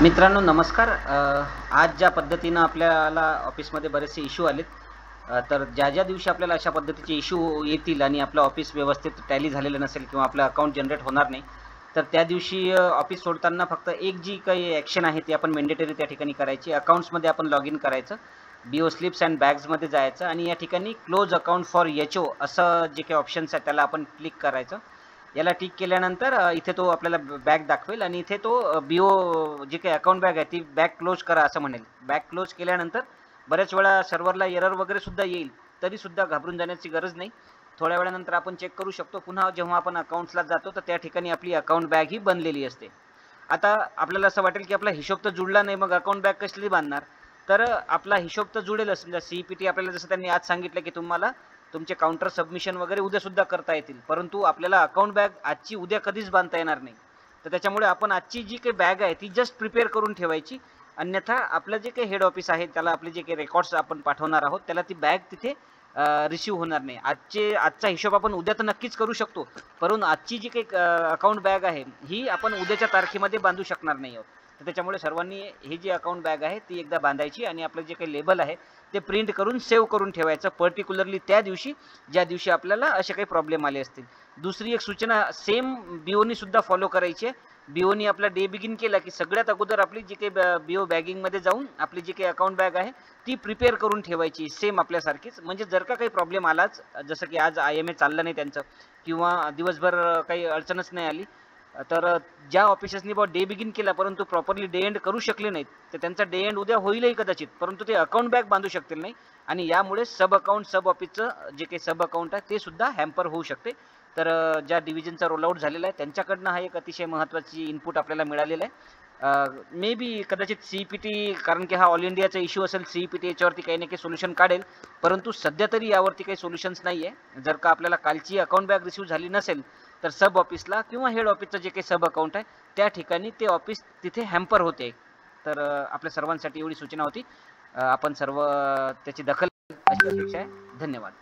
मित्रांनो नमस्कार. आज ज्या पद्धतीनं आपल्याला ऑफिसमध्ये बरेचसे इश्यू आलेत, तर ज्या दिवशी आपल्याला अशा पद्धतीचे इश्यू येतील आणि आपलं ऑफिस व्यवस्थित टॅली झालेलं नसेल किंवा आपलं अकाउंट जनरेट होणार नाही, तर त्या दिवशी ऑफिस सोडताना फक्त एक जी काही ॲक्शन आहे ती आपण मॅन्डेटरी त्या ठिकाणी करायची. अकाउंट्समध्ये आपण लॉग इन करायचं, BO स्लिप्स अँड बॅग्समध्ये जायचं आणि या ठिकाणी क्लोज अकाउंट फॉर एचओ असं जे काही ऑप्शन्स आहेत त्याला आपण क्लिक करायचं. याला टिक केल्यानंतर इथे तो आपल्याला बॅग दाखवेल आणि इथे तो BO जी काही अकाउंट बॅग आहे ती बॅग क्लोज करा असं म्हणेल. बॅग क्लोज केल्यानंतर बऱ्याच वेळा सर्व्हरला एरर वगैरे सुद्धा येईल, तरी सुद्धा घाबरून जाण्याची गरज नाही. थोड्या वेळानंतर आपण चेक करू शकतो. पुन्हा जेव्हा आपण अकाउंट्सला जातो तर त्या ठिकाणी आपली अकाउंट बॅग ही बनलेली असते. आता आपल्याला असं वाटेल की आपला हिशोब तर जुळला नाही, मग अकाउंट बॅग कसली बांधणार? तर आपला हिशोब तर जुळेलच. समजा CPT आपल्याला जसं त्यांनी आज सांगितलं की तुम्हाला तुमचे काउंटर सबमिशन वगैरे उद्या सुद्धा करता येतील, परंतु आपल्याला अकाउंट बॅग आजची उद्या कधीच बांधता येणार नाही. तर त्याच्यामुळे आपण आजची जी काही बॅग आहे ती जस्ट प्रिपेअर करून ठेवायची. अन्यथा आपलं जे काही हेड ऑफिस आहे त्याला आपले जे काही रेकॉर्ड्स आपण पाठवणार आहोत त्याला ती बॅग तिथे रिसीव्ह होणार नाही. आजचा हिशोब आपण उद्या तर नक्कीच करू शकतो, परंतु आजची जी काही अकाउंट बॅग आहे ही आपण उद्याच्या तारखेमध्ये बांधू शकणार नाही आहोत. तर त्याच्यामुळे सर्वांनी ही जी अकाउंट बॅग आहे ती एकदा बांधायची आणि आपलं जे काही लेबल आहे ते प्रिंट करून सेव्ह करून ठेवायचं, पर्टिक्युलरली त्या दिवशी ज्या दिवशी आपल्याला असे काही प्रॉब्लेम आले असतील. दुसरी एक सूचना सेम BOनी सुद्धा फॉलो करायची आहे. BOनी आपला डे बिगिन केला की सगळ्यात अगोदर आपली जी काही BO बॅगिंगमध्ये जाऊन आपली जी काही अकाउंट बॅग आहे ती प्रिपेअर करून ठेवायची सेम आपल्यासारखीच. म्हणजे जर का काही प्रॉब्लेम आलाच, जसं की आज IMA चाललं नाही त्यांचं किंवा दिवसभर काही अडचणच नाही आली, तर ज्या ऑफिसर्सनी डे बिगिन केला परंतु प्रॉपरली डे एंड करू शकले नाहीत, तर त्यांचा डे एंड उद्या होईलही कदाचित, परंतु ते अकाउंट बॅग बांधू शकतील नाही आणि यामुळे सब ऑफिसचं जे काही सब अकाउंट आहे ते सुद्धा हॅम्पर होऊ शकते. तर ज्या डिव्हिजनचा रोलआउट झालेला आहे त्यांच्याकडनं हा एक अतिशय महत्त्वाची इनपुट आपल्याला मिळालेला आहे. मे बी कदाचित CPT, कारण की हा ऑल इंडियाचा इश्यू असेल, CPT याच्यावरती काही ना काही सोल्युशन काढेल, परंतु सध्या तरी यावरती काही सोल्युशन्स नाही आहे. जर का आपल्याला कालची अकाउंट बॅग रिसीव्ह झाली नसेल तर सब ऑफिसला किंवा हेड ऑफिसचं जे काही सब अकाउंट आहे त्या ठिकाणी ते ऑफिस तिथे हॅम्पर होते. तर आपल्या सर्वांसाठी एवढी सूचना होती. आपण सर्व त्याची दखल अशी अपेक्षा आहे. धन्यवाद.